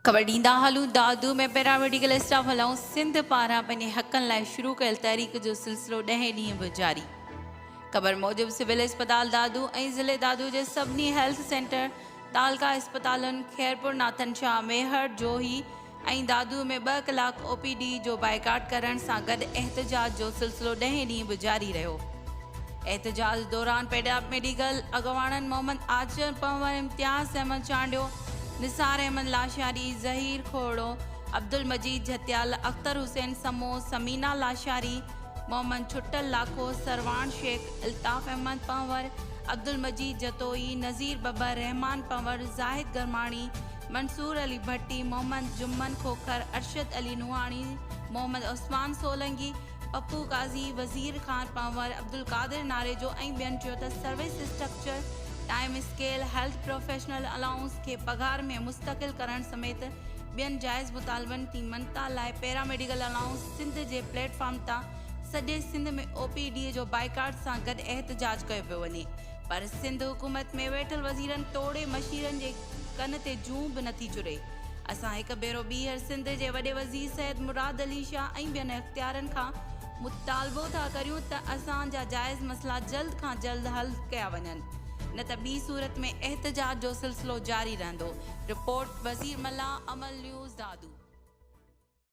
ख़बर ॾींदा हलूं दादू में पैरामेडिकल स्टाफ हलाऊं सिंध पारां पंहिंजे हक़नि लाइ शुरू कयल तहरीक जो सिलसिलो 10 ॾींहं बि जारी। ख़बर मूजिबि सिविल अस्पताल दादू ऐं ज़िले दादू जे सभिनी हेल्थ सेंटर तालका अस्पतालुनि खैरपुर नाथनशाह मेहर जोही ऐं दादू में 2 कलाक OPD जो बाइकाट करण सां गॾु एहतजाज जो सिलसिलो 10 ॾींहं बि जारी रहियो। एहतजाज दौरान पैरामेडिकल अॻवाननि मोहम्मद आचर पंवर इम्तियाज़ अहमद चांडियो निसार अहमद लाशारी ज़हीर खोड़ो अब्दुल मजीद झत्याल अख्तर हुसैन समो समीना लाशारी मोहम्मद छुट्टल लाखो सरवान शेख अल्ताफ़ अहमद पंवर अब्दुल मजीद जतोई नज़ीर बबर रहमान पंवर जाहिद गरमाणी मंसूर अली भट्टी मोहम्मद जुम्मन खोखर अरशद अली नुहानी मोहम्मद उस्मान सोलंगी पप्पू काज़ी वज़ीर खान पंवर अब्दुल कादिर नारेजो ऐं ॿियनि चयो त service structure time scale health professional allowance के पगार में मुस्तकिल करण समेत ॿियनि जाइज़ मुतालबनि की मनता लाइ पैरामेडिकल अलाउंस सिंध जे प्लेटफॉर्म तां सॼे सिंध में OPD जो बाइकाट सां गॾु एहतजाज कयो पियो वञे, पर सिंध हुकूमत में वेठल वज़ीरनि तोड़े मशीरनि जे कन ते जूं बि नथी चुरे। असां हिकु भेरो ॿीहर सिंध जे वॾे वज़ीर सैयद मुराद अली शाह ऐं ॿियनि इख्तियारनि खां मुतालबो था करियूं त असांजा जाइज़ मसला जल्द खां जल्द हल कया वञनि, न त ॿी सूरत में एहतजाज जो सिलसिलो जारी रहंदो। रिपोर्ट वज़ीर मल्ला, अमल न्यूज़ दादू।